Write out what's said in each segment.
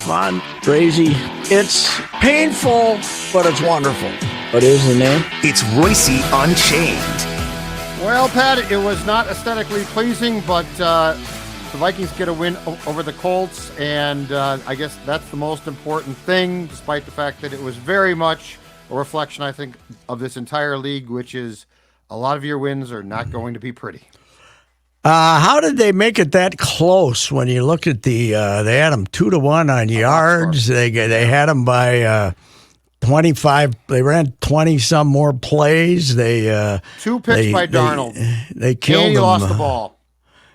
fun, crazy. It's painful, but it's wonderful. What is the name? It's Reusse Unchained. Well, Pat, it was not aesthetically pleasing, but the Vikings get a win over the Colts, and I guess that's the most important thing, despite the fact that it was very much a reflection, I think, of this entire league, which is a lot of your wins are not going to be pretty. How did they make it that close when you look at they had them 2-1 on yards. They had them by 25. They ran 20-some more plays. They 2 picks by Darnold. They killed him. And he lost the ball.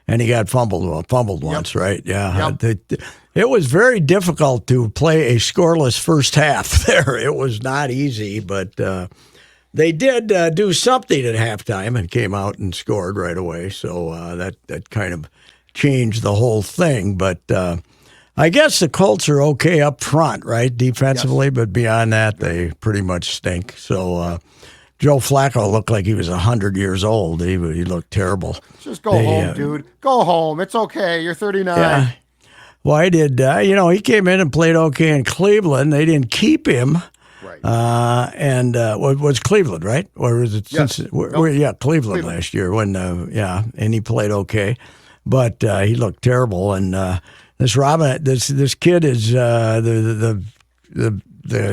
And he got fumbled once, right? Yeah. Yep. It was very difficult to play a scoreless first half there. It was not easy, but they did do something at halftime and came out and scored right away. So that kind of changed the whole thing. But I guess the Colts are okay up front, right, defensively, yes. But beyond that, they pretty much stink. So Joe Flacco looked like he was 100 years old. He looked terrible. Just go home, dude. Go home. It's okay. You're 39. Yeah. Why did he came in and played okay in Cleveland. They didn't keep him. Right. And was Cleveland, right? Or was it Cleveland last year when and he played okay. But he looked terrible, and this kid is the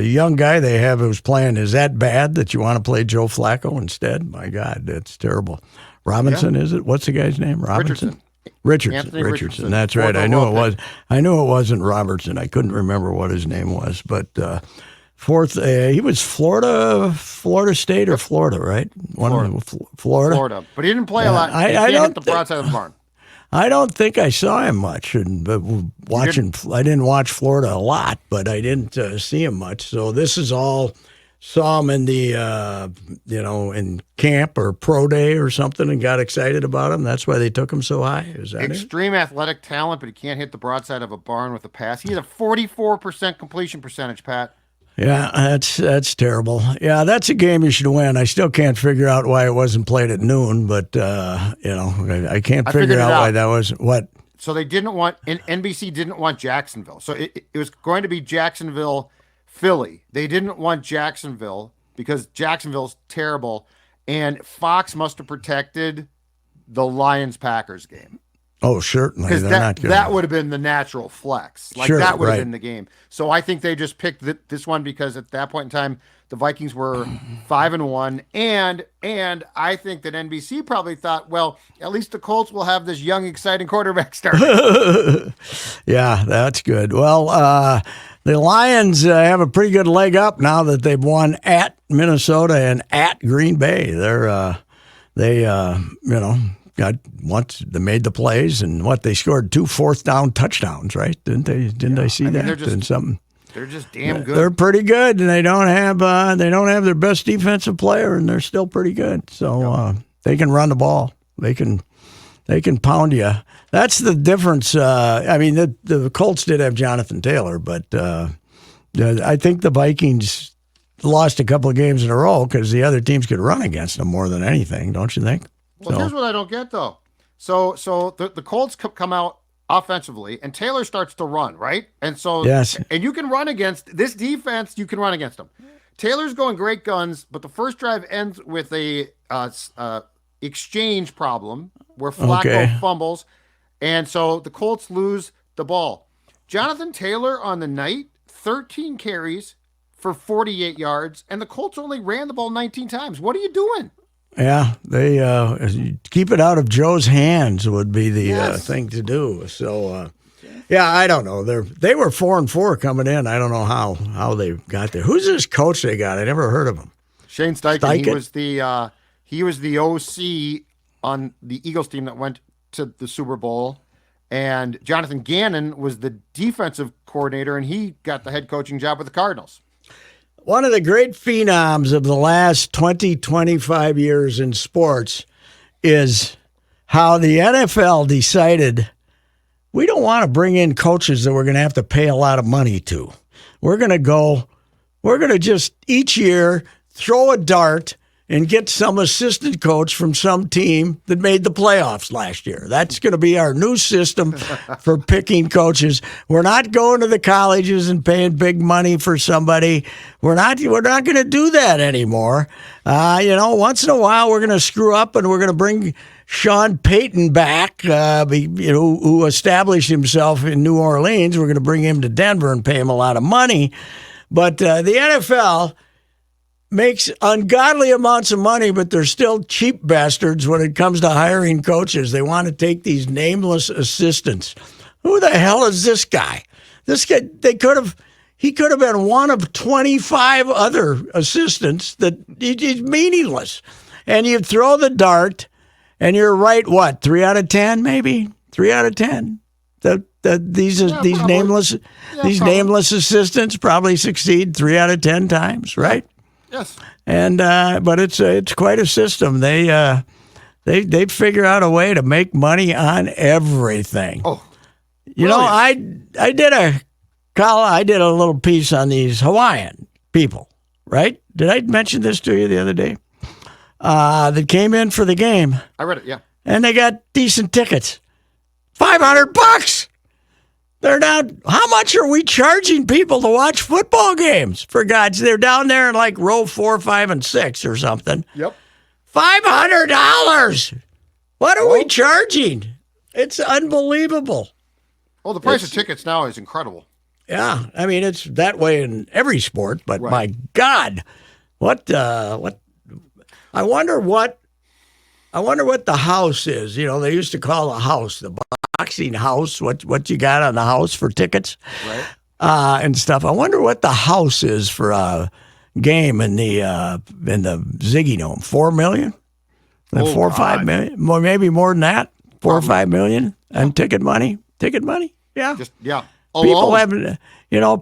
young guy they have who's playing is that bad that you want to play Joe Flacco instead? My God, that's terrible. Robinson, is it? What's the guy's name? Robinson? Richardson. That's right. I knew it wasn't Robertson. I couldn't remember what his name was, but fourth. He was Florida State or Florida, right? Florida. But he didn't play a lot. He can't hit the broadside of the barn. I don't think I saw him much, I didn't watch Florida a lot, but I didn't see him much. So this is all saw him in the in camp or pro day or something and got excited about him. That's why they took him so high. Is that extreme athletic talent, but he can't hit the broadside of a barn with a pass. He had a 44% completion percentage, Pat. Yeah, that's terrible. Yeah, that's a game you should win. I still can't figure out why it wasn't played at noon, but I can't figure out why that was what. So they didn't want, and NBC didn't want Jacksonville. So it was going to be Jacksonville, Philly. They didn't want Jacksonville because Jacksonville's terrible, and Fox must have protected the Lions-Packers game. Oh, certainly. Because that would have been the natural flex. That would have been the game. So I think they just picked this one because at that point in time, the Vikings were 5-1. And I think that NBC probably thought, well, at least the Colts will have this young, exciting quarterback starting. Yeah, that's good. Well, the Lions have a pretty good leg up now that they've won at Minnesota and at Green Bay. They made the plays and they scored 2 fourth-down touchdowns, right? Didn't I see that? They're just damn good. They're pretty good, and they don't have their best defensive player, and they're still pretty good. So they can run the ball. They can pound you. That's the difference. The Colts did have Jonathan Taylor, but I think the Vikings lost a couple of games in a row because the other teams could run against them more than anything. Don't you think? Well, here's what I don't get, though. So the Colts come out offensively, and Taylor starts to run, right? And so, yes. And you can run against this defense. You can run against them. Taylor's going great guns, but the first drive ends with a exchange problem where Flacco fumbles, and so the Colts lose the ball. Jonathan Taylor on the night, 13 carries for 48 yards, and the Colts only ran the ball 19 times. What are you doing? Yeah, they keep it out of Joe's hands would be the thing to do. So, I don't know. They were 4-4 coming in. I don't know how they got there. Who's this coach they got? I never heard of him. Shane Steichen. He was the OC on the Eagles team that went to the Super Bowl, and Jonathan Gannon was the defensive coordinator, and he got the head coaching job with the Cardinals. One of the great phenoms of the last 20, 25 years in sports is how the NFL decided we don't want to bring in coaches that we're going to have to pay a lot of money to. We're going to just each year throw a dart and get some assistant coach from some team that made the playoffs last year. That's going to be our new system for picking coaches. We're not going to the colleges and paying big money for somebody. We're not going to do that anymore. Once in a while we're going to screw up and we're going to bring Sean Payton back, who established himself in New Orleans. We're going to bring him to Denver and pay him a lot of money. But the NFL makes ungodly amounts of money, but they're still cheap bastards when it comes to hiring coaches. They want to take these nameless assistants. Who the hell is this guy? This guy, he could have been one of 25 other assistants that he's meaningless. And you throw the dart, and you're right, 3 out of 10, maybe? 3 out of 10. These nameless assistants probably succeed 3 out of 10 times, right? Yes. And but it's quite a system. They figure out a way to make money on everything. Oh, I did a little piece on these Hawaiian people, right? Did I mention this to you the other day? That came in for the game. I read it, yeah. And they got decent tickets. $500. They're down. How much are we charging people to watch football games? For God's sake, they're down there in like row 4, 5, and 6 or something. Yep. $500. What are we charging? It's unbelievable. Oh, the price of tickets now is incredible. Yeah, I mean it's that way in every sport. But right. My God, what? I wonder what the house is. They used to call the house the boxing house. What you got on the house for tickets, right? And stuff. I wonder what the house is for a game in the Ziggy Dome. $4 million, 4 or 5 million, more maybe more than that. 4 or 5 million and ticket money. Yeah, People have,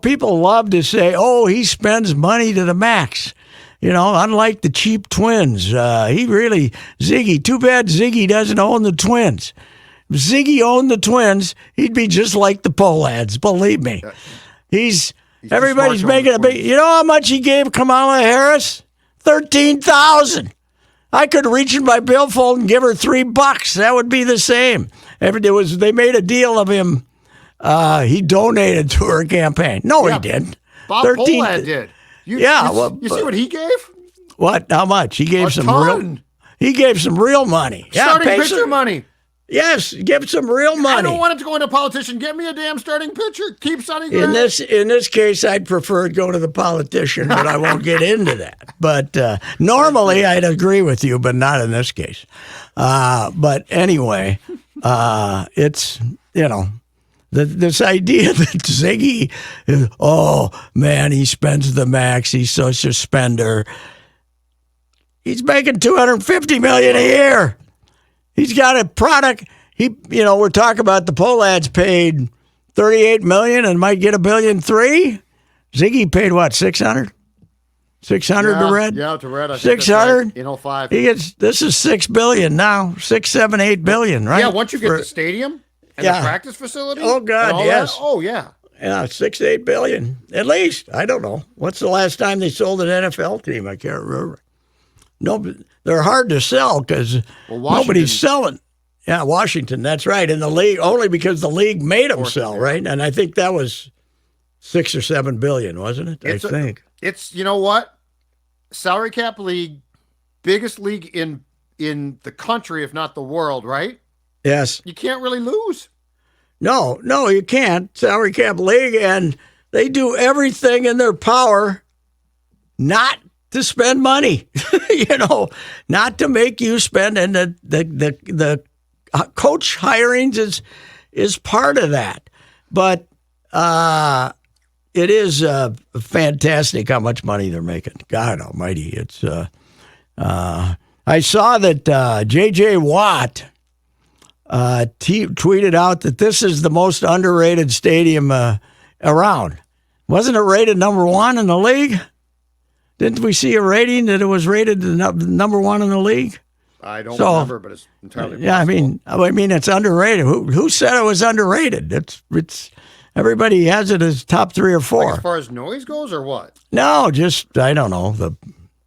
people love to say, "Oh, he spends money to the max." Unlike the cheap Twins, Ziggy. Too bad Ziggy doesn't own the Twins. If Ziggy owned the Twins, he'd be just like the Pohlads. Believe me, everybody's making a big. You know how much he gave Kamala Harris? $13,000. I could reach in my billfold and give her $3. That would be the same. They made a deal of him. He donated to her campaign. No, he didn't. Bob Pohlad did. You see what he gave? What? How much? He gave He gave some real money. Starting pitcher money. Yes, give some real money. I don't want it to go into a politician. Get me a damn starting pitcher. Keep Sonny Gray. In this case, I'd prefer it go to the politician, but I won't get into that. But normally, I'd agree with you, but not in this case. But anyway, it's this idea that Ziggy, he spends the max. He's such a spender. He's making $250 million a year. He's got a product. We're talking about the Pohlads paid $38 million and might get $1.3 billion. Ziggy paid what? $600. $600 to Red. Yeah, to Red. $600 in 05. This is $6 billion now. 6, 7, 8 billion, right? Yeah, once you get the stadium and the practice facility. Oh God, yes. That. Oh yeah. Yeah, 6, 8 billion at least. I don't know. What's the last time they sold an NFL team? I can't remember. No, they're hard to sell because nobody's selling. Yeah, Washington. That's right. In the league, only because the league made them sell, right? And I think that was 6 or 7 billion, wasn't it? I think it's what salary cap league, biggest league in the country, if not the world, right? Yes. You can't really lose. No, you can't. Salary cap league, and they do everything in their power not to spend money, not to make you spend. And the coach hirings is part of that. But it is fantastic how much money they're making. God almighty. It's I saw that J.J. Watt tweeted out that this is the most underrated stadium around. Wasn't it rated number 1 in the league? Didn't we see a rating that it was rated number 1 in the league? I don't remember, but it's entirely possible. Yeah, I mean, it's underrated. Who said it was underrated? It's everybody has it as top 3 or 4. Like as far as noise goes, or what? No, just I don't know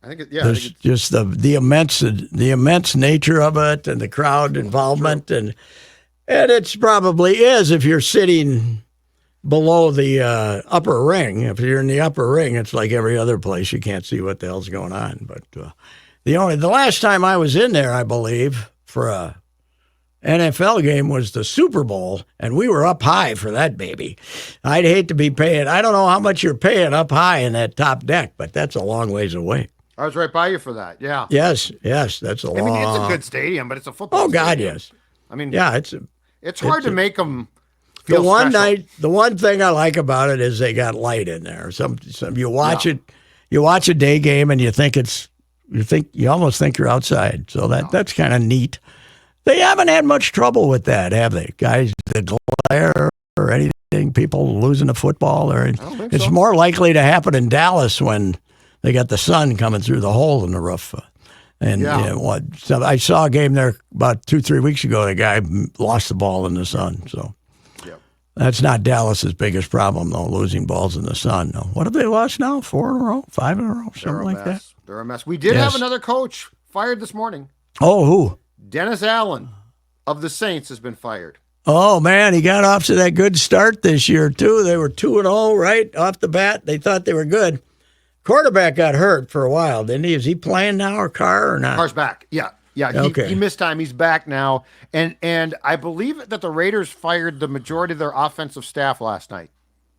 I think it, yeah. There's just the immense nature of it and the crowd involvement and it's probably is if you're sitting below the upper ring. If you're in the upper ring, it's like every other place. You can't see what the hell's going on. But the last time I was in there, I believe, for a NFL game was the Super Bowl, and we were up high for that baby. I'd hate to be paying. I don't know how much you're paying up high in that top deck, but that's a long ways away. I was right by you for that. Yeah. Yes, that's a long. I mean, it's a good stadium, but it's a football. Oh God, stadium. yes. I mean, yeah, it's hard to make them. Feel the one thing I like about it is they got light in there. Some you watch a day game and you almost think you're outside. So that's kind of neat. They haven't had much trouble with that, have they? Guys, the glare or anything, people losing the football. It's more likely to happen in Dallas when they got the sun coming through the hole in the roof. And so I saw a game there about 2-3 weeks ago. The guy lost the ball in the sun. So that's not Dallas's biggest problem, though, losing balls in the sun. No. What have they lost now? 4 in a row? 5 in a row? Something like that? They're a mess. We did have another coach fired this morning. Oh, who? Dennis Allen of the Saints has been fired. Oh, man, he got off to that good start this year, too. They were 2-0 right off the bat. They thought they were good. Quarterback got hurt for a while, didn't he? Is he playing now, or Carr, or not? Carr's back. Yeah. He missed time. He's back now. And I believe that the Raiders fired the majority of their offensive staff last night.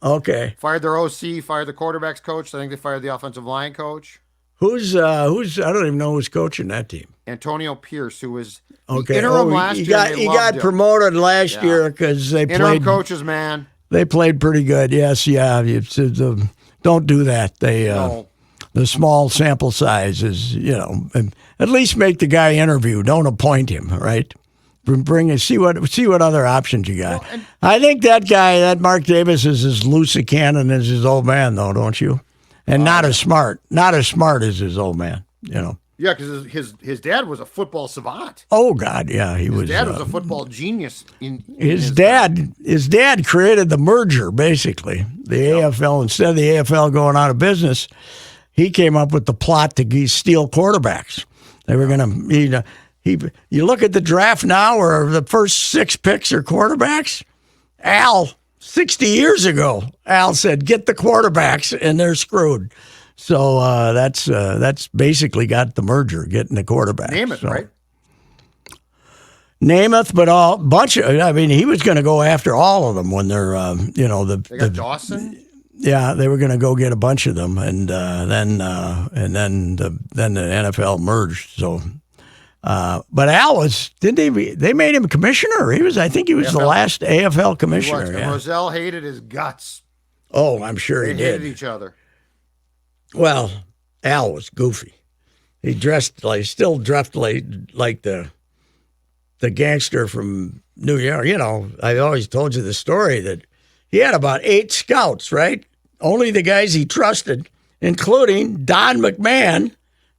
Okay. Fired their OC, fired the quarterback's coach. I think they fired the offensive line coach. Who's I don't even know who's coaching that team. Antonio Pierce, who was interim last year. He got promoted last year because they interim coaches, man. They played pretty good. Yes, yeah. Don't do that. The small sample size is, at least make the guy interview. Don't appoint him, right? See what other options you got. Well, I think that guy, that Mark Davis, is as loose a cannon as his old man, though, don't you? And not as smart as his old man, Yeah, because his dad was a football savant. Oh God, yeah, his dad was a football genius. His dad created the merger, basically. The AFL, instead of the AFL going out of business, he came up with the plot to steal quarterbacks. They were going to, you look at the draft now where the first 6 picks are quarterbacks. 60 years ago, Al said, get the quarterbacks, and they're screwed. So that's basically got the merger, getting the quarterbacks. Namath, right? Namath, but he was going to go after all of them when they're, they got Dawson. Yeah, they were going to go get a bunch of them, and then the NFL merged. So, but Al they made him commissioner. I think he was AFL. The last AFL commissioner. He was, and Roselle hated his guts. Oh, I'm sure he did. They hated each other. Well, Al was goofy. He still dressed like the gangster from New York. I always told you the story that he had about 8 scouts, right? Only the guys he trusted, including Don McMahon,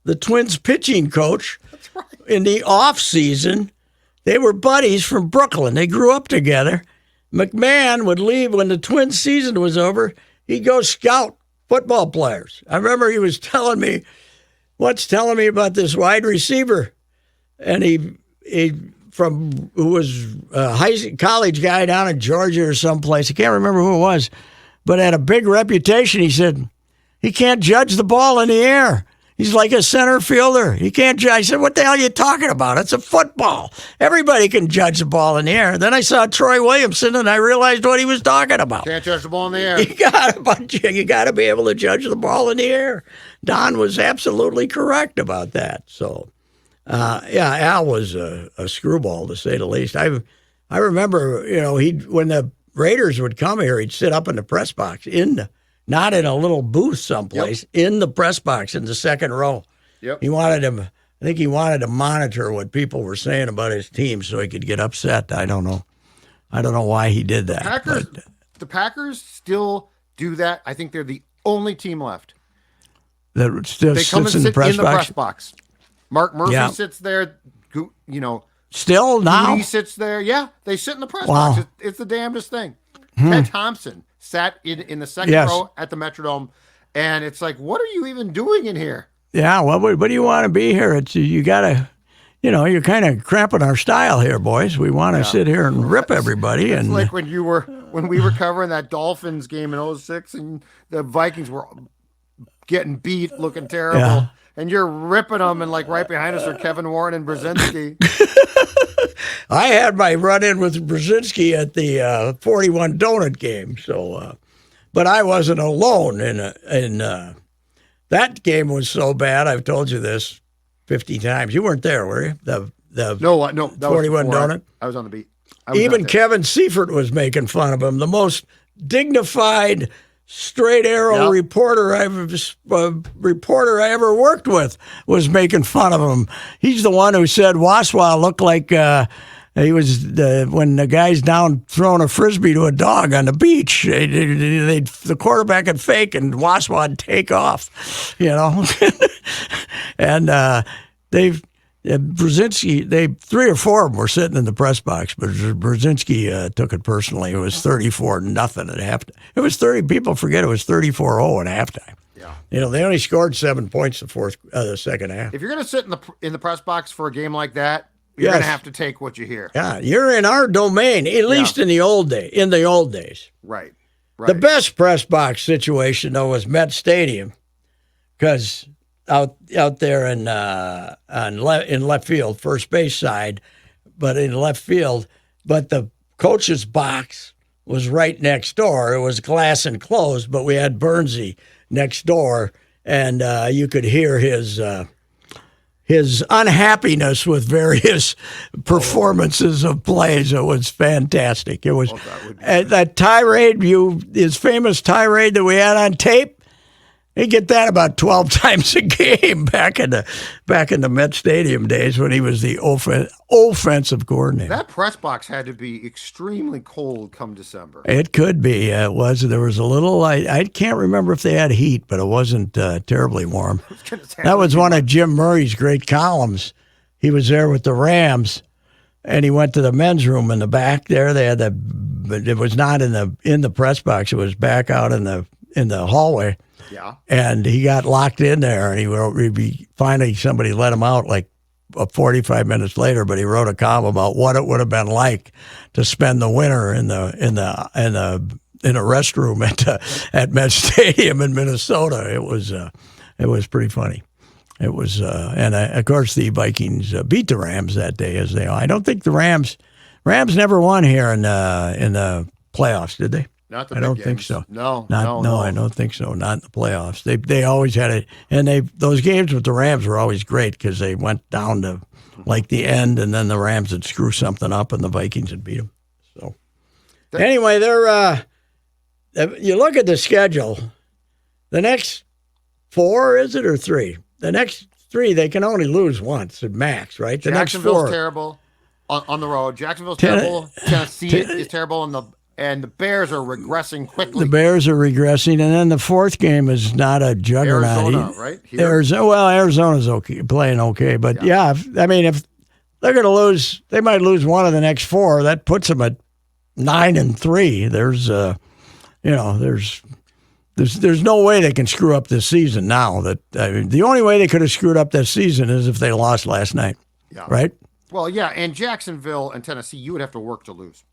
the Twins pitching coach. That's right. In the off season, they were buddies from Brooklyn. They grew up together. McMahon would leave when the Twins season was over. He'd go scout football players. I remember he was telling me about this wide receiver, and he who was a college guy down in Georgia or someplace. I can't remember who it was, but had a big reputation. He said, he can't judge the ball in the air. He's like a center fielder. He can't judge. I said, what the hell are you talking about? It's a football. Everybody can judge the ball in the air. Then I saw Troy Williamson, and I realized what he was talking about. Can't judge the ball in the air. You got to be able to judge the ball in the air. Don was absolutely correct about that. So, Al was a screwball, to say the least. I remember, when the Raiders would come here, he'd sit up in the press box, not in a little booth someplace, in the press box in the second row. Yep. I think he wanted to monitor what people were saying about his team so he could get upset. I don't know why he did that. The Packers still do that. I think they're the only team left. That still they come and in sit the press in the box? press box. Mark Murphy sits there, Still now? He sits there. Yeah, they sit in the press Wow. box. It's the damnedest thing. Ted Thompson sat in the second row at the Metrodome, and it's like, what are you even doing in here? Yeah, well, what do you want to be here? You got to, you're kind of cramping our style here, boys. We want to sit here and rip everybody. It's and like when we were covering that Dolphins game in 06 and the Vikings were getting beat, looking terrible. Yeah. And you're ripping them, and like right behind us are Kevin Warren and Brzezinski. I had my run-in with Brzezinski at the 41 Donut game, so, but I wasn't alone in that game was so bad. I've told you this 50 times. You weren't there, were you? The No, that 41 was Donut. I was on the beat. I was Even not there. Kevin Seifert was making fun of him. The most dignified, straight arrow reporter I ever worked with was making fun of him. He's the one who said Waswa looked like he was when the guy's down throwing a frisbee to a dog on the beach. The quarterback would fake and Waswa would take off, and Brzezinski, 3 or 4 of them were sitting in the press box, but Brzezinski took it personally. It was 34-0 at halftime. It was 30. People forget it was 34-0 at halftime. Yeah, they only scored 7 points the second half. If you're going to sit in the press box for a game like that, you're going to have to take what you hear. Yeah, you're in our domain, at least in the old days. Right. The best press box situation though was Met Stadium, because out there in left field, first base side, but in left field, but the coach's box was right next door. It was glass enclosed, but we had Bernsey next door, and you could hear his unhappiness with various performances of plays. It was fantastic. It was that tirade, his famous tirade that we had on tape. He'd get that about 12 times a game back in the Met Stadium days when he was the offensive coordinator. That press box had to be extremely cold come December. It could be. It was. There was a little. I can't remember if they had heat, but it wasn't terribly warm. That was one of Jim Murray's great columns. He was there with the Rams, and he went to the men's room in the back there. They had but it was not in the press box. It was back out in the hallway. Yeah. And he got locked in there, and finally somebody let him out like 45 minutes later. But he wrote a column about what it would have been like to spend the winter in a restroom at Met Stadium in Minnesota. It was pretty funny. It was, of course the Vikings beat the Rams that day, as they. I don't think the Rams never won here in the playoffs, did they? Not the I big don't games. think so. No, I don't think so. Not in the playoffs. They always had it, and those games with the Rams were always great because they went down to like the end, and then the Rams would screw something up, and the Vikings would beat them. So anyway, you look at the schedule. The next 4, is it, or 3? The next 3 they can only lose once at max, right? The next 4 Jacksonville's terrible on the road. Jacksonville's terrible. Tennessee is terrible, and the Bears are regressing quickly. The Bears are regressing, and then the 4th game is not a juggernaut. Arizona, right? Arizona's okay, playing okay, but if they're going to lose, they might lose one of the next 4. That puts them at 9-3. There's no way they can screw up this season now. The only way they could have screwed up this season is if they lost last night, right? Well, yeah, and Jacksonville and Tennessee, you would have to work to lose.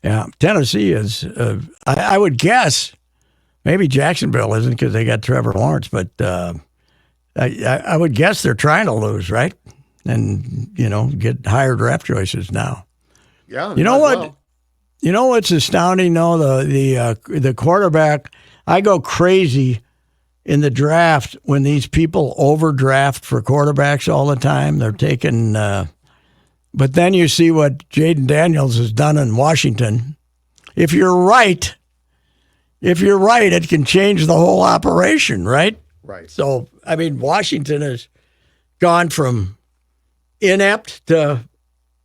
Yeah, Tennessee is. I would guess maybe Jacksonville isn't because they got Trevor Lawrence, but I would guess they're trying to lose, right? And get higher draft choices now. Yeah, you know what? Well. You know what's astounding though? The quarterback. I go crazy in the draft when these people overdraft for quarterbacks all the time. They're taking. But then you see what Jaden Daniels has done in Washington. If you're right, it can change the whole operation, right? Right. So, Washington has gone from inept to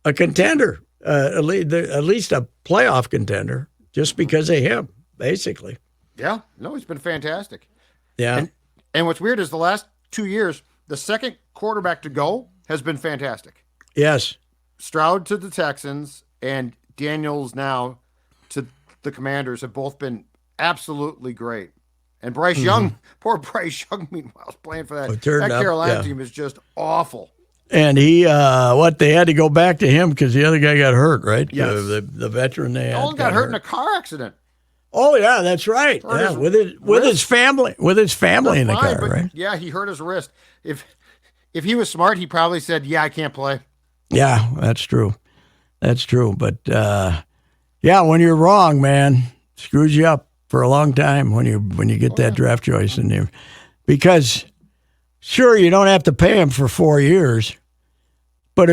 a contender, at least a playoff contender, just because of him, basically. Yeah. No, he's been fantastic. Yeah. And what's weird is the last 2 years, the second quarterback to go has been fantastic. Yes. Stroud to the Texans and Daniels now to the Commanders have both been absolutely great. And Bryce Young, poor Bryce Young, meanwhile, is playing for that. Oh, turned That up, Carolina yeah. team is just awful. And he, they had to go back to him because the other guy got hurt, right? Yes. The veteran they had. Nolan got hurt in a car accident. Oh yeah, that's right. Hurt Yeah, his with his wrist. family, in the Fine, car, but right? yeah, he hurt his wrist. If he was smart, he probably said, "Yeah, I can't play." Yeah, that's true. That's true. But yeah, when you're wrong, man, screws you up for a long time when you get that draft choice in there, because sure you don't have to pay him for 4 years, but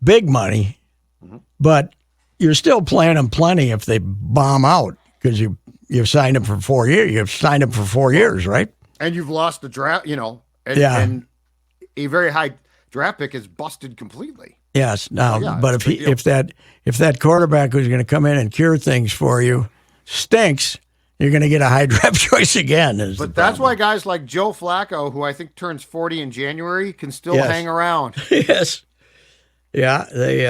big money, but you're still playing them plenty if they bomb out because you've signed them for 4 years. You've signed them for 4 years, right? And you've lost the draft, and a very high draft pick is busted completely. Yes. Now, yeah, but it's a big deal. if that quarterback who's going to come in and cure things for you stinks, you're going to get a high draft choice again. But that's why guys like Joe Flacco, who I think turns 40 in January, can still Yes. hang around. Yes. Yeah. They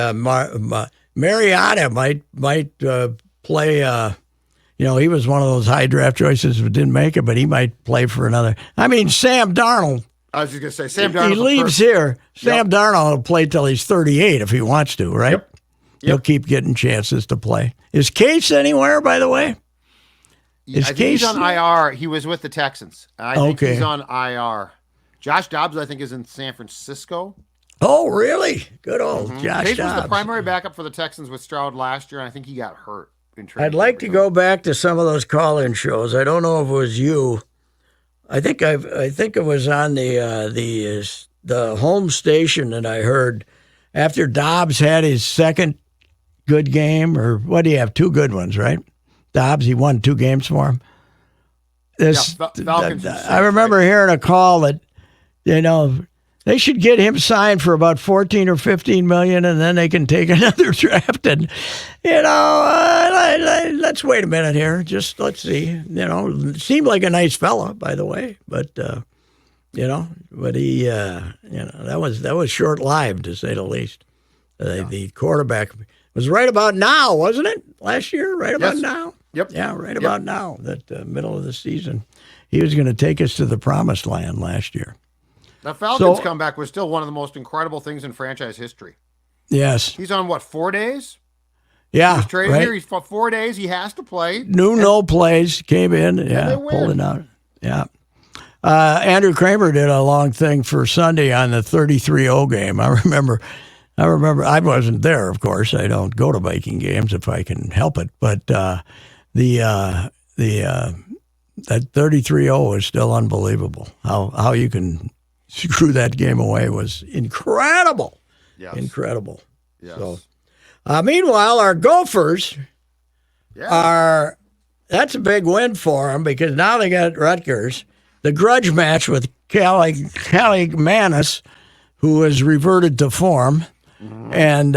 Mariota might play. He was one of those high draft choices that didn't make it, but he might play for another. Sam Darnold. I was just going to say, Sam Darnold. He leaves here. Sam Darnold will play till he's 38 if he wants to, right? Yep. He'll keep getting chances to play. Is Case anywhere, by the way? I think he's on IR. He was with the Texans. I think Okay. he's on IR. Josh Dobbs, I think, is in San Francisco. Oh, really? Good old Josh Case was Dobbs. the primary backup for the Texans with Stroud last year, and I think he got hurt in training. I'd like to go back to some of those call-in shows. I don't know if it was you. I think it was on the home station that I heard after Dobbs had his second good game, or what do you have? 2 good ones, right? Dobbs, he won 2 games for him. Falcons. I remember hearing a call that, they should get him signed for about 14 or 15 million, and then they can take another draft. And let's wait a minute here. Just let's see. Seemed like a nice fella, by the way, but but he, that was short-lived to say the least. The quarterback was right about now, wasn't it? Last year, right about now. Yep. Yeah, right about now. That middle of the season, he was going to take us to the promised land last year. The Falcons comeback was still one of the most incredible things in franchise history. Yes. He's on, 4 days? Yeah. He's traded right. here. He's for 4 days. He has to play. No plays, came in, they win. pulled it out. Yeah. Andrew Kramer did a long thing for Sunday on the 33-0 game. I remember I wasn't there, of course. I don't go to Viking games if I can help it, but that 33-0 is still unbelievable. How you can screw that game away was incredible. Yes. Incredible. Yes. So, meanwhile, our Gophers that's a big win for them because now they got Rutgers. The grudge match with Callie Manis, who has reverted to form. Mm-hmm. And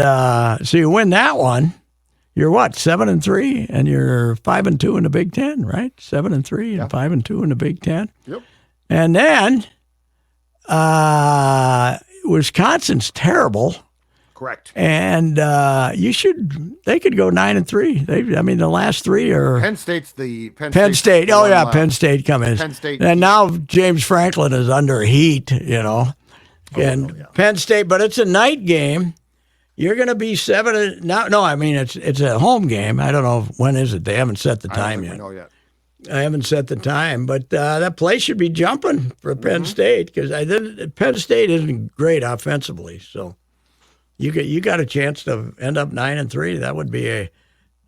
so you win that one. You're what, 7-3, and you're 5-2 in the Big Ten, right? 7-3 and 5-2 in the Big Ten. Yep. And then Wisconsin's terrible. Correct. And they could go 9-3. The last 3 are Penn State's the Penn State. Oh yeah, Penn State coming. Penn State. And now James Franklin is under heat, and Penn State, but it's a night game. You're going to be 7 now. No, it's a home game. I don't know when is it. They haven't set the time yet. I haven't set the time, but that place should be jumping for Penn State because Penn State isn't great offensively. So you got a chance to end up 9-3. That would be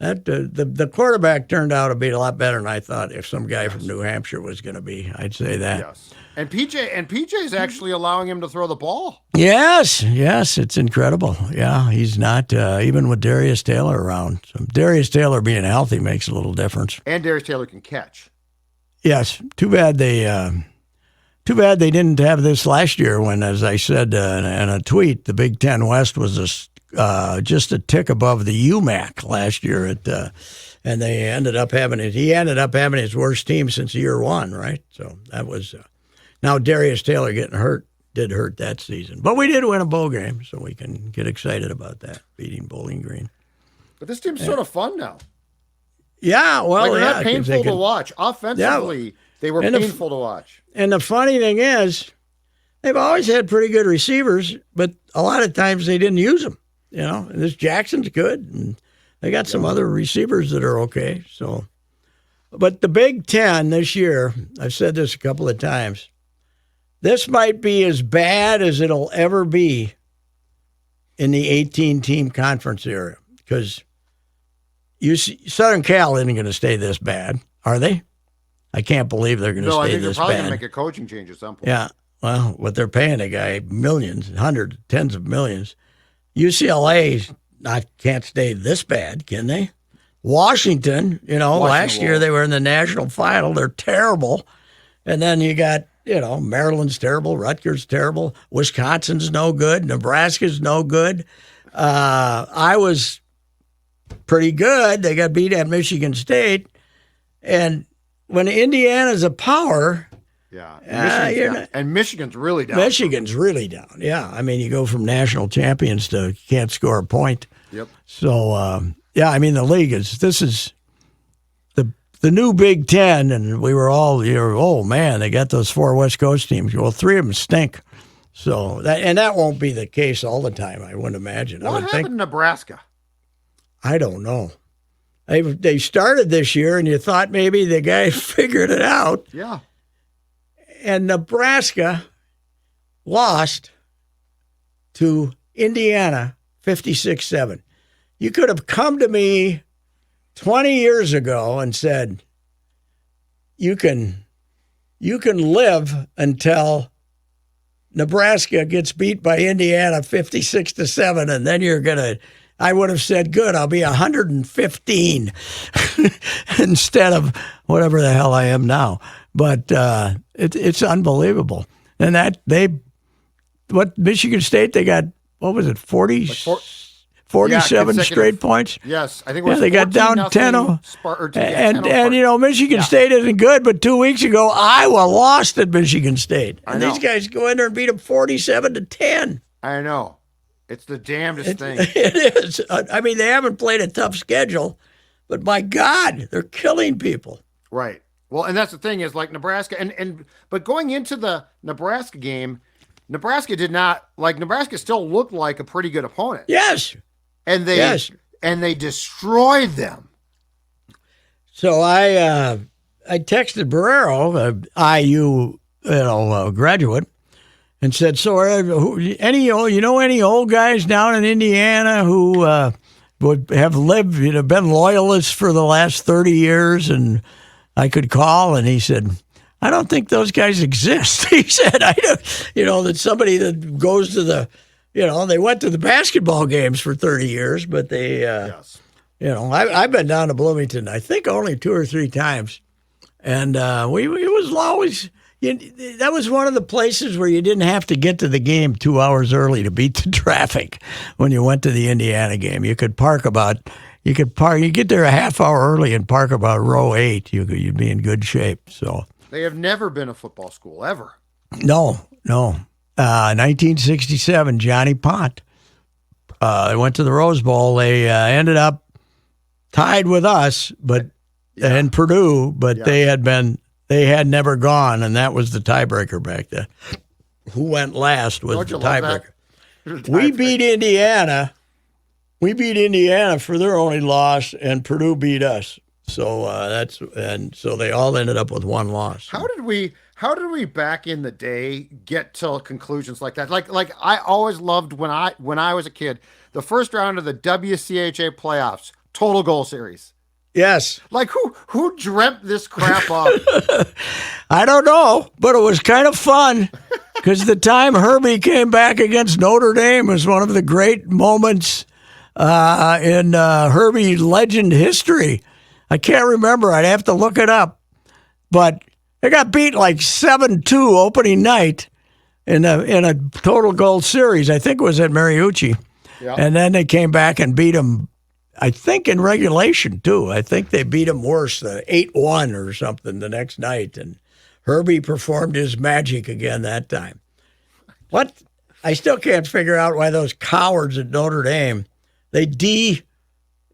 the quarterback turned out to be a lot better than I thought. If some guy from New Hampshire was going to be, I'd say that. Yes. And PJ is actually allowing him to throw the ball. Yes, it's incredible. Yeah, he's not even with Darius Taylor around. So Darius Taylor being healthy makes a little difference. And Darius Taylor can catch. Yes, too bad they didn't have this last year. When, as I said in a tweet, the Big Ten West was just a tick above the UMAC last year and they ended up having it. He ended up having his worst team since year 1, right? So that was. Now, Darius Taylor getting hurt did hurt that season. But we did win a bowl game, so we can get excited about that, beating Bowling Green. But this team's sort of fun now. Yeah, well, They're yeah, not 'cause painful to watch. Offensively, they were painful to watch. And the funny thing is, they've always had pretty good receivers, but a lot of times they didn't use them. And this Jackson's good, and they got some other receivers that are okay. So, but the Big Ten this year, I've said this a couple of times, this might be as bad as it'll ever be in the 18-team conference era, because Southern Cal isn't going to stay this bad, are they? I can't believe they're going to No, I stay think they're this probably bad. going to make a coaching change at some point. Yeah, well, what they're paying a guy, millions, hundreds, tens of millions. UCLA can't stay this bad, can they? Washington, last year they were in the national final. They're terrible. And then you got, Maryland's terrible, Rutgers terrible, Wisconsin's no good, Nebraska's no good. Iowa's pretty good. They got beat at Michigan State. And when Indiana's a power, and Michigan's really down. Michigan's really down. Yeah, I mean, you go from national champions to can't score a point. Yep. So the league this is the new Big Ten, and we were all oh man, they got those 4 West Coast teams. Well, 3 of them stink. So that won't be the case all the time. I wouldn't imagine. What happened to Nebraska? I don't know. They started this year, and you thought maybe the guy figured it out. Yeah. And Nebraska lost to Indiana 56-7. You could have come to me 20 years ago and said, you can live until Nebraska gets beat by Indiana 56-7, and then I would have said, good, I'll be 115 instead of whatever the hell I am now. But it's unbelievable. And Michigan State, they got, what was it, 47 straight points? Yes, I think it was they got down 10-0. And Michigan State isn't good, but 2 weeks ago, Iowa lost at Michigan State. And these guys go in there and beat them 47-10. I know. It's the damnedest thing. It is. I mean, they haven't played a tough schedule, but my God, they're killing people. Right. Well, and that's the thing is like Nebraska, but going into the Nebraska game, Nebraska still looked like a pretty good opponent. Yes. And they destroyed them. So I texted Barrero, IU, graduate, and said, so any old guys down in Indiana who would have been loyalists for the last 30 years and I could call? And he said, I don't think those guys exist. He said, I don't, that somebody that goes to they went to the basketball games for 30 years, but they, yes. I've been down to Bloomington, I think only 2 or 3 times. And it was always, that was one of the places where you didn't have to get to the game 2 hours early to beat the traffic when you went to the Indiana game. You could you get there a half hour early and park about row 8. You'd be in good shape. So they have never been a football school, ever. No. 1967, Johnny Pont. They went to the Rose Bowl. They ended up tied with us, and Purdue, but they had never gone, and that was the tiebreaker back then. Who went last was the tiebreaker. We beat Indiana. We beat Indiana for their only loss, and Purdue beat us. So so they all ended up with 1 loss. How did we back in the day get to conclusions like that? Like I always loved when I was a kid, the first round of the WCHA playoffs, total goal series. Yes. Like who dreamt this crap up? I don't know, but it was kind of fun because the time Herbie came back against Notre Dame was one of the great moments in Herbie legend history. I can't remember. I'd have to look it up. But they got beat like 7-2 opening night in a total goal series. I think it was at Mariucci. Yeah. And then they came back and beat them, I think, in regulation, too. I think they beat them worse, 8-1 or something the next night. And Herbie performed his magic again that time. What? I still can't figure out why those cowards at Notre Dame, they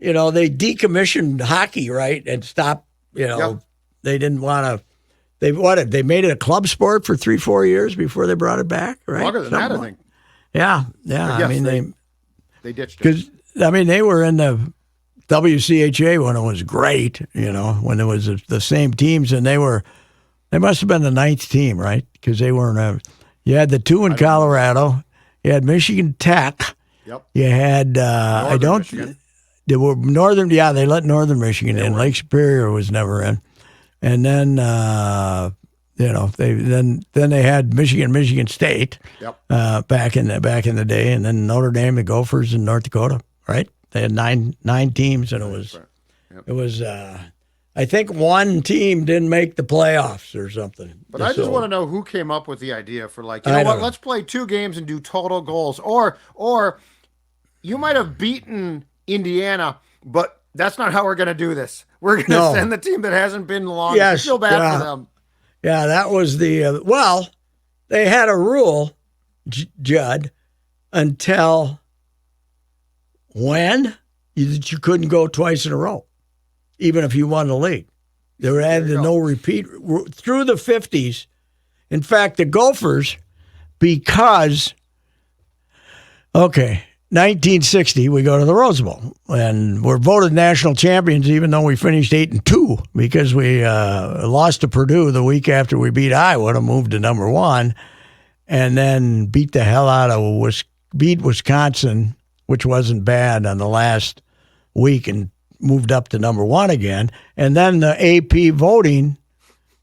they decommissioned hockey, right, and stopped. They didn't want to. They made it a club sport for 3-4 years before they brought it back, right? Longer than that, I think. Yeah. Yes, they ditched it. Because they were in the WCHA when it was great. When it was the same teams, and they must have been the 9th team, right? Because they weren't. You had the 2 in Colorado. You had Michigan Tech. Yep. You had Michigan. They were Northern. Yeah, they let Northern Michigan in. Lake Superior was never in. And then, they had Michigan State back in the day, and then Notre Dame, the Gophers in North Dakota, right? They had nine teams, and it was I think one team didn't make the playoffs or something. But I just want to know who came up with the idea for let's play 2 games and do total goals, or you might have beaten Indiana, but that's not how we're going to do this. We're going to send the team that hasn't been long. Yes, I feel bad for them. Yeah, that was the they had a rule, Judd, until when that you couldn't go twice in a row, even if you won the league. There had no repeat through the 50s. In fact, the Gophers, because 1960, we go to the Rose Bowl, and we're voted national champions, even though we finished 8-2 because we lost to Purdue the week after we beat Iowa to move to number 1, and then beat the hell out of beat Wisconsin, which wasn't bad on the last week, and moved up to number 1 again. And then the AP voting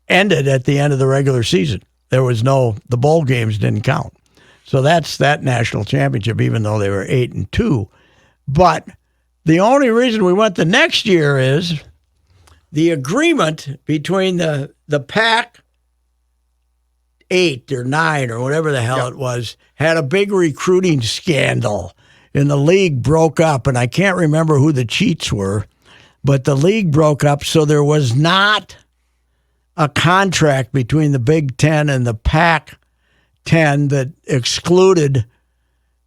ended at the end of the regular season. The bowl games didn't count. So that's that national championship, even though they were 8-2. But the only reason we went the next year is the agreement between the Pac 8 or 9 or whatever the hell it was had a big recruiting scandal, and the league broke up. And I can't remember who the cheats were, but the league broke up, so there was not a contract between the Big Ten and the Pac 10 that excluded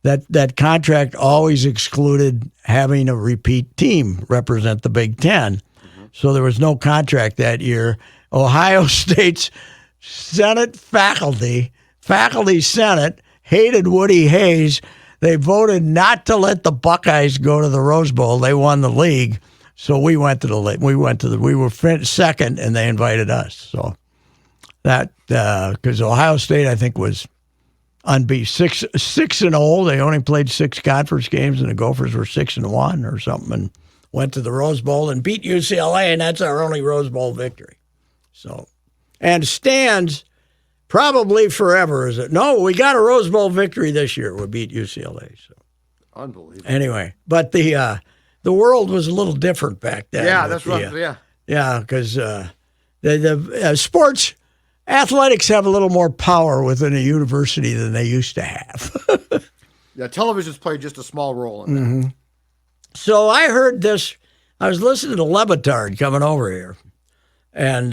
that contract always excluded having a repeat team represent the Big Ten. Mm-hmm. So there was no contract that year. Ohio State's Senate faculty Senate hated Woody Hayes. They voted not to let the Buckeyes go to the Rose Bowl. They won the league. So we went to the league. We were second, and they invited us. So that because Ohio State, I think, was unbeaten 6-0. They only played 6 conference games, and the Gophers were 6-1 or something, and went to the Rose Bowl and beat UCLA, and that's our only Rose Bowl victory. So, and stands probably forever. Is it? No, we got a Rose Bowl victory this year. We beat UCLA. So unbelievable. Anyway, but the world was a little different back then. Yeah, that's right. Yeah, because the sports. Athletics have a little more power within a university than they used to have. Yeah, television's played just a small role in that. Mm-hmm. So I heard this. I was listening to Lebitard coming over here, and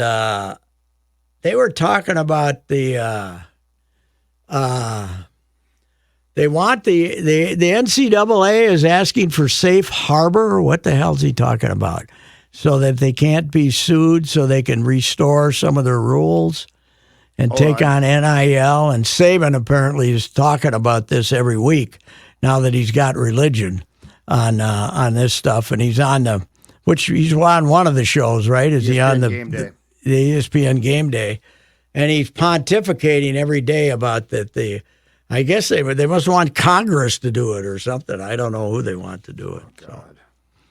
they were talking about they want the NCAA is asking for safe harbor. What the hell's he talking about? So that they can't be sued, so they can restore some of their rules and take on NIL. And Saban apparently is talking about this every week now that he's got religion on this stuff. And he's on he's on one of the shows, right? Is he on the ESPN Game Day? And he's pontificating every day about that. I guess they must want Congress to do it or something. I don't know who they want to do it. Oh, God.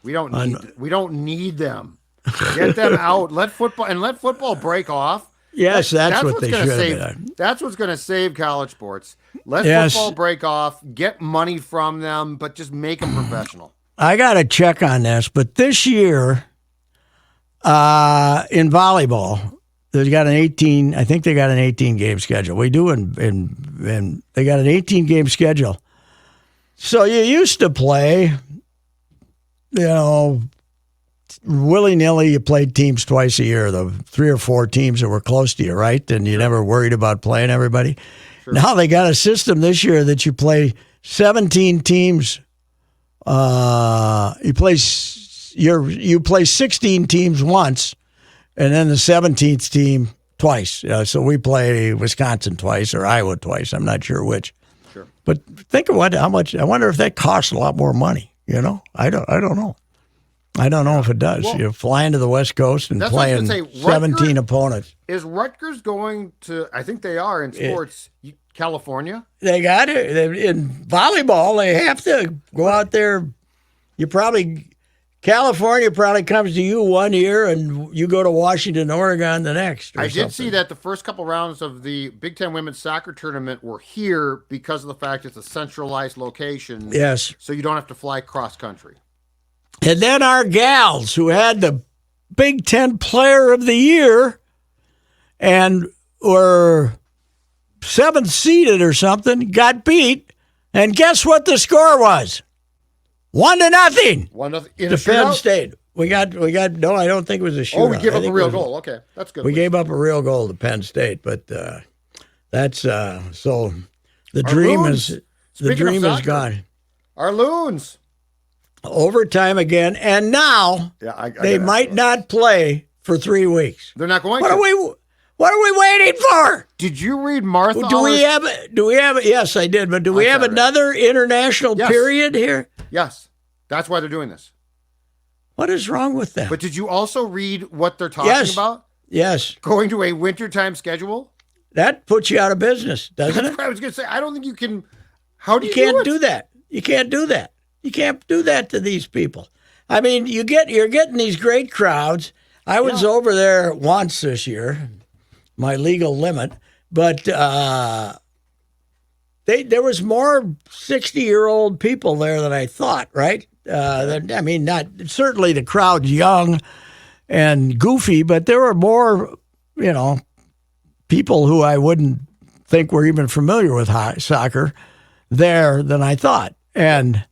We don't need them. Get them out. Let football break off. Yes, that's what they should have done. That's what's going to save college sports. Let football break off. Get money from them, but just make them professional. I got to check on this, but this year in volleyball, they got an 18. I think they got an 18-game schedule. We do, and they got an 18-game schedule. So you used to play. Willy-nilly, you played teams twice a year, the 3 or 4 teams that were close to you, right? And you never worried about playing everybody. Sure. Now they got a system this year that you play 17 teams. You play you play 16 teams once, and then the 17th team twice. So we play Wisconsin twice or Iowa twice. I'm not sure which. Sure. But think of how much. I wonder if that costs a lot more money. I don't know. I don't know if it does. Well, You're flying to the West Coast and that's what I was playing gonna say. 17 opponents. Is Rutgers going to? I think they are in sports. California. They got it in volleyball. They have to go out there. California probably comes to you one year, and you go to Washington, Oregon the next. I did see that the first couple rounds of the Big Ten women's soccer tournament were here because of the fact it's a centralized location. Yes. So you don't have to fly cross country. And then our gals who had the Big Ten Player of the Year and were 7th seeded or something, got beat. And guess what the score was? 1-0. 1-0 in to a Penn shootout? State. We got. No, I don't think it was a shootout. Oh, we gave I up a think real goal. Okay, that's good. We gave up a real goal to Penn State, but that's so the Our dream Loons. is Speaking of soccer, gone. Our Loons. Overtime again, and now they might not play for 3 weeks. They're not going What to. are we waiting for? Did you read Martha? Do we have? Yes, I did. But do we have another international period here? Yes, that's why they're doing this. What is wrong with them? But did you also read what they're talking about? Yes. Going to a wintertime schedule? That puts you out of business, doesn't That's it? what I was going to say. I don't think you can. How do you can't do do that. You can't do that. You can't do that to these people. I mean, you're getting these great crowds. I was over there once this year, my legal limit, but there was more 60-year-old people there than I thought, right? Not certainly the crowd's young and goofy, but there were more, people who I wouldn't think were even familiar with soccer there than I thought. And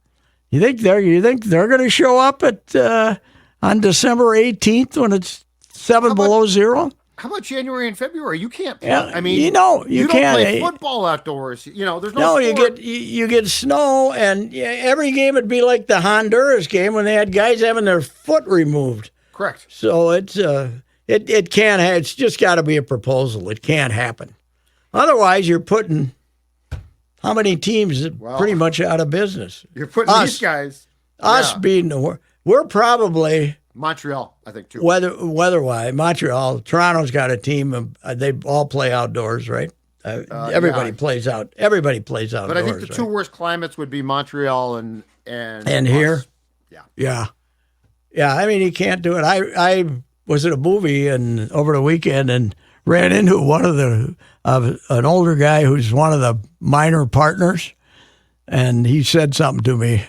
you think they're going to show up on December 18th when it's 7 below zero? How about January and February? You can't play. Yeah, I mean, you don't can't play football outdoors. There's no. You get snow, and every game would be like the Honduras game when they had guys having their foot removed. Correct. So it can't. It's just got to be a proposal. It can't happen. Otherwise, you're putting how many teams pretty much out of business? You're putting these guys. We're probably. Montreal, I think, too. Weather-wise, Montreal, Toronto's got a team. They all play outdoors, right? Everybody plays out. Everybody plays outdoors. But I think the two worst climates would be Montreal and here. Yeah. I mean, you can't do it. I was at a movie over the weekend and ran into one of an older guy who's one of the minor partners, and he said something to me.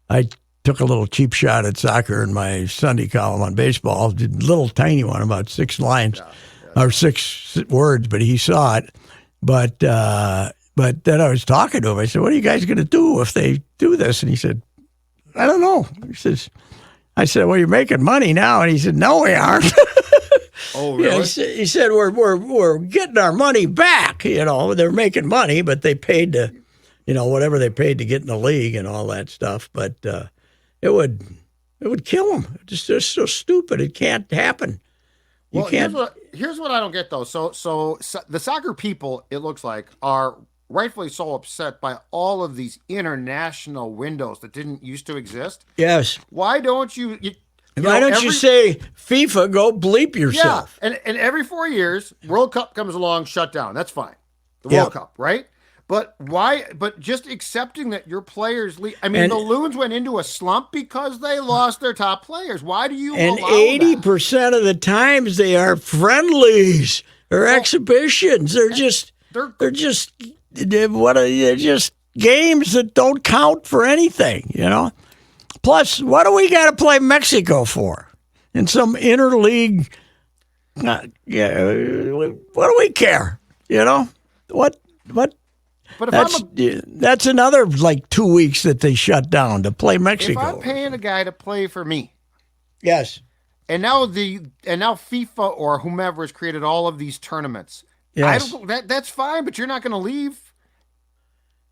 I took a little cheap shot at soccer in my Sunday column on baseball, did a little tiny one, about 6 lines or 6 words, but he saw it. But then I was talking to him. I said, "What are you guys going to do if they do this?" And he said, "I don't know." I said, "Well, you're making money now." And he said, "No, we aren't." Oh, really? He said, "We're getting our money back. They're making money, but they paid to, whatever they paid to get in the league and all that stuff. But it would kill them. It's just so stupid. It can't happen. You can't." Here's what I don't get though. So the soccer people, it looks like, are rightfully so upset by all of these international windows that didn't used to exist. Yes. Why don't you? Why don't you say, FIFA, go bleep yourself? Yeah, and every 4 years, World Cup comes along, shut down. That's fine. The World Cup, right? But why? But just accepting that your players leave. I mean, the Loons went into a slump because they lost their top players. Why do you? And 80% of the times they are friendlies or exhibitions. They're just games that don't count for anything. Plus, what do we got to play Mexico for? In some interleague? What do we care? What? But if that's another 2 weeks that they shut down to play Mexico. If I'm paying a guy to play for me, yes, and now FIFA or whomever has created all of these tournaments, yes, that's fine. But you're not going to leave.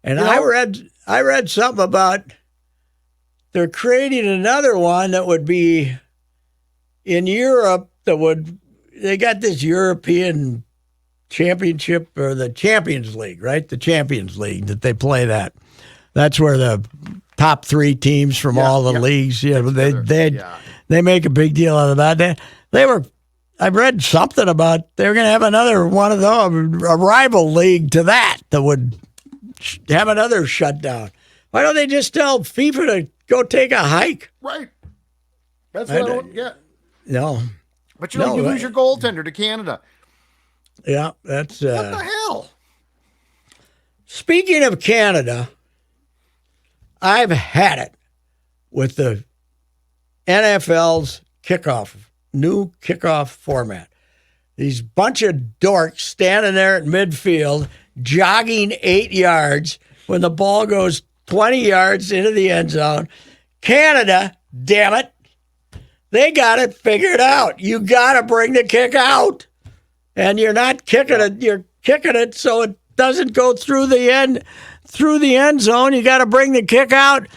And I read something about they're creating another one that would be in Europe. They got this European Championship or the Champions League, right? The Champions League that they play that. That's where the top 3 teams from all the leagues. They make a big deal out of that. I read something about they were going to have another one of those, a rival league to that would have another shutdown. Why don't they just tell FIFA to go take a hike? Right. That's what I don't get. No. But you lose your goaltender to Canada. Yeah, that's... what the hell? Speaking of Canada, I've had it with the NFL's new kickoff format. These bunch of dorks standing there at midfield, jogging 8 yards when the ball goes 20 yards into the end zone. Canada, damn it, they got it figured out. You got to bring the kick out. And you're not kicking it. You're kicking it so it doesn't go through the end zone. You got to bring the kick out.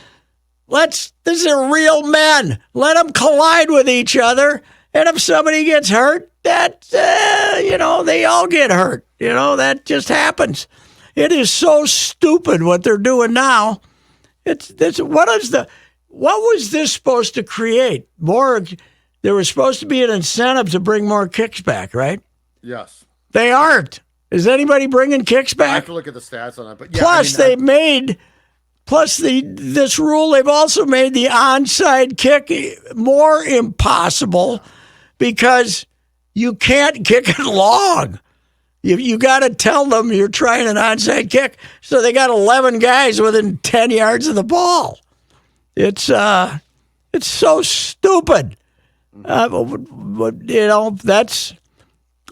This are real men. Let them collide with each other. And if somebody gets hurt, they all get hurt. That just happens. It is so stupid what they're doing now. What was this supposed to create? There was supposed to be an incentive to bring more kicks back, right? Yes. They aren't. Is anybody bringing kicks back? I have to look at the stats on it. But yeah, this rule, they've also made the onside kick more impossible because you can't kick it long. You got to tell them you're trying an onside kick. So they got 11 guys within 10 yards of the ball. It's so stupid.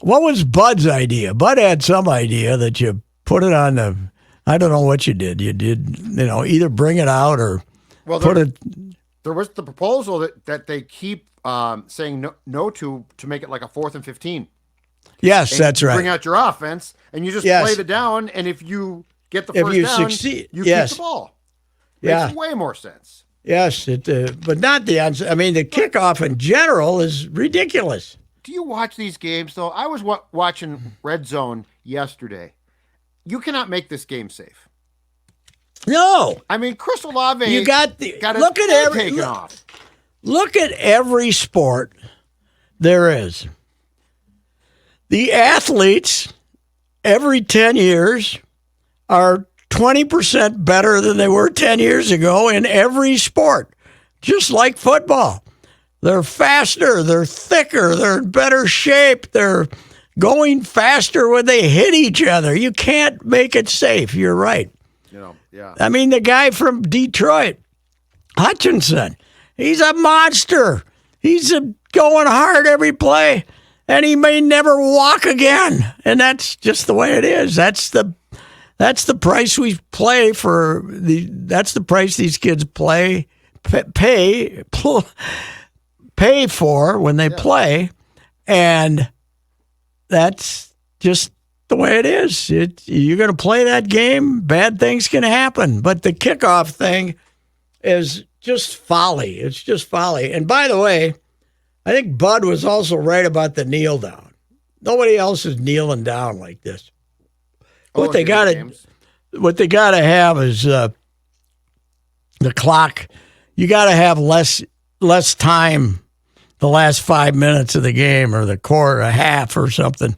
What was Bud's idea? Bud had some idea that you put it on the. I don't know what you did. You did, either bring it out or put it. There was the proposal that they keep saying no to make it like a 4th and 15. Yes, that's right. Bring out your offense, and you just play it down. And if you get the first down, succeed, you keep the ball. Makes way more sense. Yes, but not the onside. I mean, the kickoff in general is ridiculous. Do you watch these games, though? I was watching Red Zone yesterday. You cannot make this game safe. No. I mean, Chris Olave got taken off. Look at every sport there is. The athletes, every 10 years, are 20% better than they were 10 years ago in every sport, just like football. They're faster, they're thicker, they're in better shape, they're going faster when they hit each other. You can't make it safe. You're right. Yeah. I mean, the guy from Detroit, Hutchinson, he's a monster. He's going hard every play, and he may never walk again. And that's just the way it is. That's the price we play for that's the price these kids pay for when they play, and that's just the way it is. You're going to play that game, bad things can happen. But the kickoff thing is just folly. It's just folly. And by the way, I think Bud was also right about the kneel down. Nobody else is kneeling down like this. What they got to have is the clock. You got to have less time, the last 5 minutes of the game or the quarter, a half or something.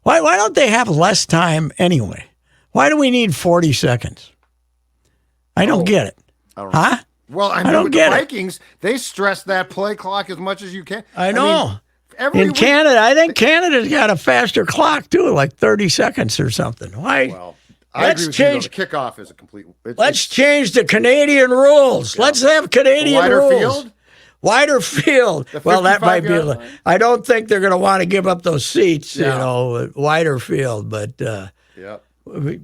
Why don't they have less time anyway? Why do we need 40 seconds? I don't get it. Huh? Well, I don't get the Vikings, they stress that play clock as much as you can. I know. Canada, I think Canada's got a faster clock too, like 30 seconds or something. Why? Well, I agree with you, the kickoff is a complete. Let's change the Canadian rules. Yeah. Let's have Canadian rules. Wider field. Well, that might be. I don't think they're going to want to give up those seats. Wider field. But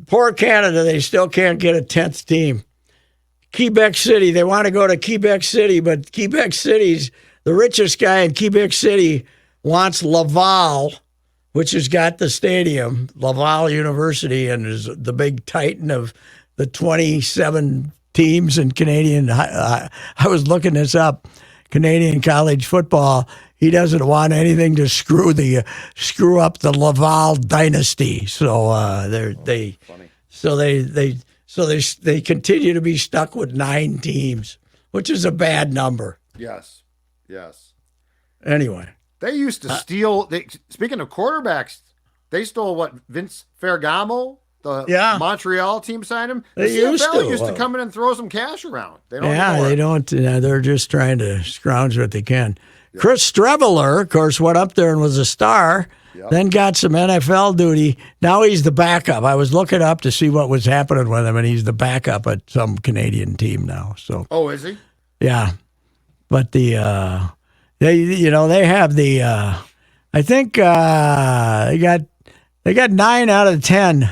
poor Canada, they still can't get a 10th team. Quebec City, they want to go to Quebec City, but Quebec City's the richest guy in Quebec City wants Laval, which has got the stadium, Laval University, and is the big titan of the 27 teams in Canadian. I was looking this up. Canadian college football. He doesn't want anything to screw up the Laval dynasty. So they continue to be stuck with 9 teams, which is a bad number. Yes. Anyway, They used to steal. Speaking of quarterbacks, they stole what Vince Ferragamo, the Montreal team, signed him. The CFL used to come in and throw some cash around. They don't. Yeah, they don't. They're just trying to scrounge what they can. Yeah. Chris Streveler, of course, went up there and was a star. Yep. Then got some NFL duty. Now he's the backup. I was looking up to see what was happening with him, and he's the backup at some Canadian team now. So. Oh, is he? Yeah, but they have the. I think they got 9 out of 10.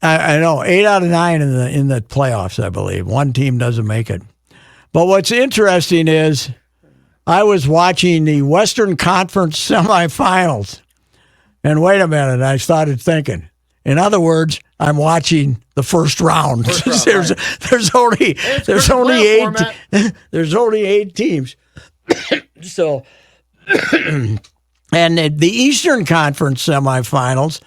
I know 8 out of 9 in the playoffs. I believe one team doesn't make it. But what's interesting is I was watching the Western Conference semifinals, and wait a minute, I started thinking. In other words, I'm watching the first round. There's only 8 there's only 8 teams. So, and the Eastern Conference semifinals,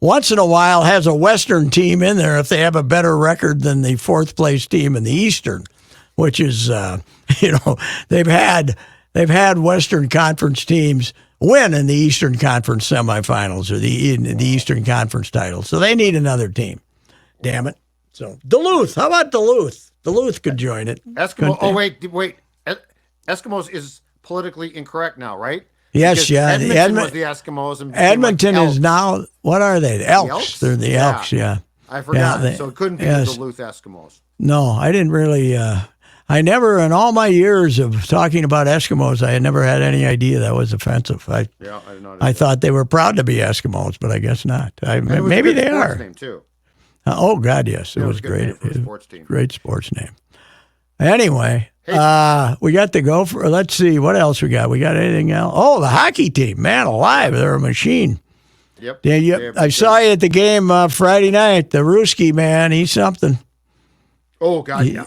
once in a while has a Western team in there if they have a better record than the 4th place team in the Eastern, which is they've had Western Conference teams win in the Eastern Conference semifinals or the Eastern Conference title. So they need another team. Damn it. So Duluth, how about Duluth? Duluth could join it. Eskimo. Oh, wait. Eskimos is politically incorrect now, right? Yes, because Edmonton was the Eskimos. And Edmonton like is now, what are they? The Elks. They're the Elks, yeah. I forgot. So it couldn't be the Duluth Eskimos. No, I didn't really. I never, in all my years of talking about Eskimos, I had never had any idea that was offensive. I did not. I thought they were proud to be Eskimos, but I guess not. Maybe they are. Name too. Oh God, yes, it was great. Great sports name. Anyway, we got the Gophers. Let's see what else we got. We got anything else? Oh, the hockey team, man, alive! They're a machine. Yep. Yeah, I saw you at the game Friday night. The Reusse man, he's something. Oh God, yeah.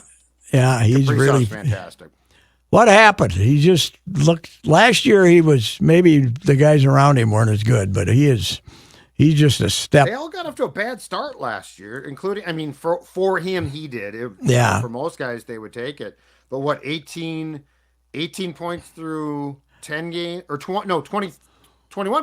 Yeah, he's really fantastic. What happened? He just looked. Last year, he was maybe the guys around him weren't as good, but he's just a step. They all got off to a bad start last year, including. For him, he did. For most guys, they would take it. But what 18 points through 10 games or 21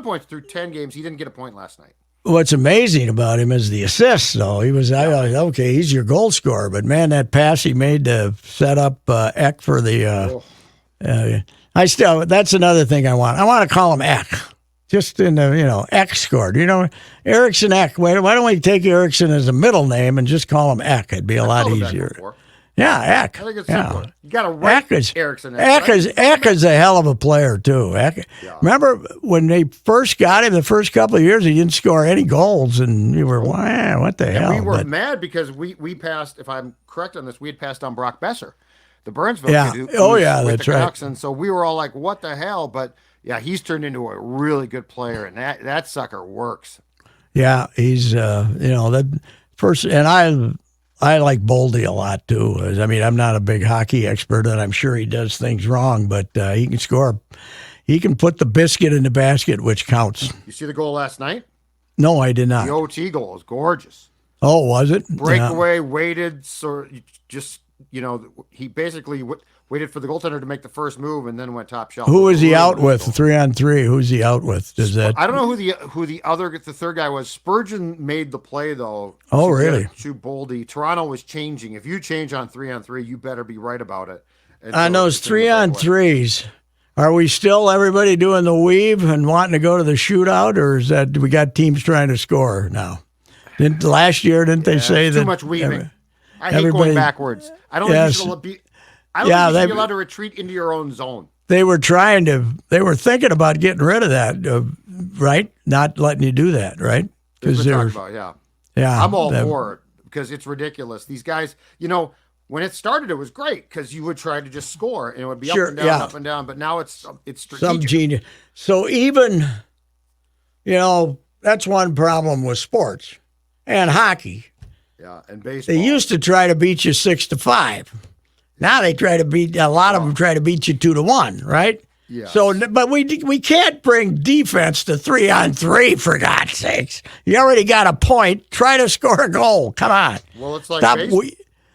points through 10 games. He didn't get a point last night. What's amazing about him is the assists, though. He was, okay, he's your goal scorer, but man, that pass he made to set up Eck for the. That's another thing I want. I want to call him Eck, just in the Eck scored. Erickson Eck. Why don't we take Erickson as a middle name and just call him Eck? It'd be a lot easier. Yeah, Eck. I think it's simple. You got to write Erickson. Eck is a hell of a player too. Remember when they first got him? The first couple of years, he didn't score any goals, and you were, wow, what the hell? We were mad because we passed. If I'm correct on this, we had passed on Brock Besser, the Burnsville kid. That's right. And so we were all like, what the hell? But yeah, he's turned into a really good player, and that sucker works. Yeah, he's that first, and I like Boldy a lot, too. I mean, I'm not a big hockey expert, and I'm sure he does things wrong, but he can score. He can put the biscuit in the basket, which counts. You see the goal last night? No, I did not. The OT goal is gorgeous. Oh, was it? Breakaway, waited, so just, he basically waited for the goaltender to make the first move and then went top shelf. Who was he out with? 3-on-3. Who's he out with? I don't know who the third guy was. Spurgeon made the play though. Oh, really? To Boldy. Toronto was changing. If you change on 3-on-3, you better be right about it. On those 3-on-3s, are we still everybody doing the weave and wanting to go to the shootout, or is that we got teams trying to score now? Last year, didn't they say that? Too much weaving. I hate going backwards. I don't think you should be. I don't think you should be allowed to retreat into your own zone. They were thinking about getting rid of that, right? Not letting you do that, right? Because yeah. I'm all for it because it's ridiculous. These guys, when it started, it was great because you would try to just score and it would be up and down. But now it's strategic. Some genius. So even, that's one problem with sports and hockey. Yeah, and baseball. They used to try to beat you 6-5. Now they try to beat a lot of them try to beat you 2-1, right? Yeah. So, but we can't bring defense to 3-on-3 for God's sakes. You already got a point. Try to score a goal. Come on. Well, it's like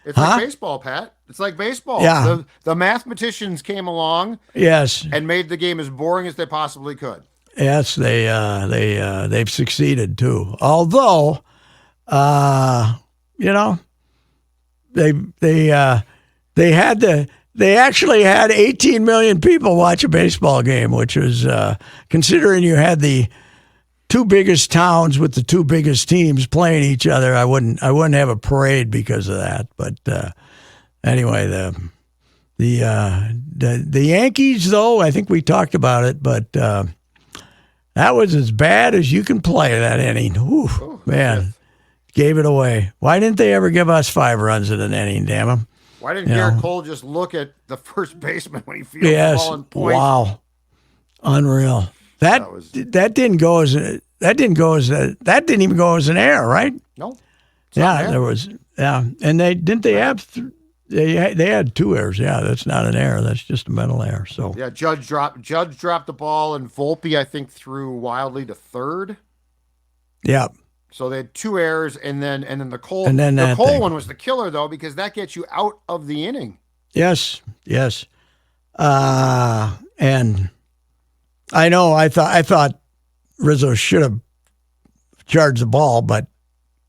It's like baseball, Pat. It's like baseball. Yeah. The mathematicians came along. Yes. And made the game as boring as they possibly could. Yes, they've succeeded too. Although, they actually had 18 million people watch a baseball game, which was considering you had the two biggest towns with the two biggest teams playing each other. I wouldn't have a parade because of that. But anyway, the Yankees, though, I think we talked about it, but that was as bad as you can play that inning. Whew, man, gave it away. Why didn't they ever give us 5 runs in an inning? Damn them. Why didn't Garrett Cole just look at the first baseman when he fields the ball and points? Wow, unreal. That didn't even go as an error, right? No. There was. Yeah, and they had 2 errors. Yeah, that's not an error. That's just a mental error. So yeah, Judge dropped the ball, and Volpe I think threw wildly to third. Yeah. So they had 2 errors, and then the Cole one was the killer though, because that gets you out of the inning. Yes. And I know I thought Rizzo should have charged the ball, but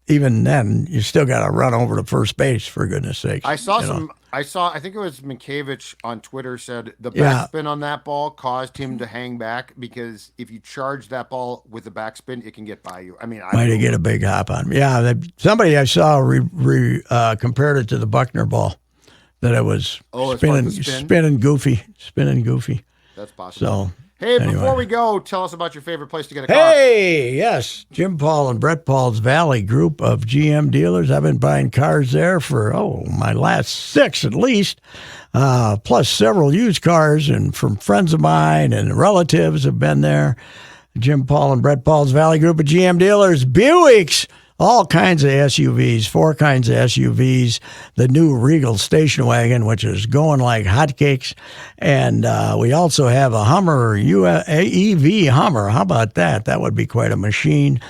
even then, you still got to run over to first base, for goodness sakes. I think it was Minkiewicz on Twitter said the backspin on that ball caused him to hang back, because if you charge that ball with the backspin, it can get by you. I mean, might have get a big hop on. Yeah, somebody I saw compared it to the Buckner ball, that it was spinning goofy. That's possible. So. Hey, before we go, tell us about your favorite place to get a car. Hey, yes, Jim Paul and Brett Paul's Valley Group of GM dealers. I've been buying cars there for, my last 6 at least, plus several used cars, and from friends of mine and relatives have been there. Jim Paul and Brett Paul's Valley Group of GM dealers. Buicks, all kinds of SUVs, 4 kinds of SUVs, the new Regal station wagon, which is going like hotcakes. And we also have a Hummer, EV Hummer. How about that? That would be quite a machine.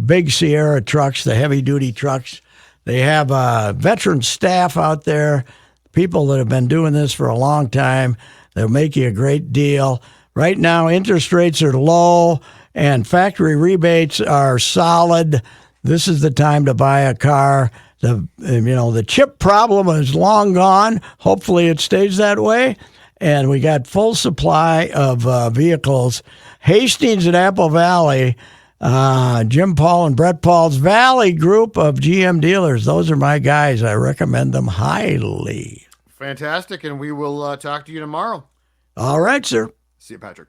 Big Sierra trucks, the heavy-duty trucks. They have veteran staff out there, people that have been doing this for a long time. They'll make you a great deal. Right now, interest rates are low, and factory rebates are solid. This is the time to buy a car. The chip problem is long gone. Hopefully it stays that way. And we got full supply of vehicles. Hastings and Apple Valley, Jim Paul and Brett Paul's Valley Group of GM dealers. Those are my guys. I recommend them highly. Fantastic. And we will talk to you tomorrow. All right, sir. See you, Patrick.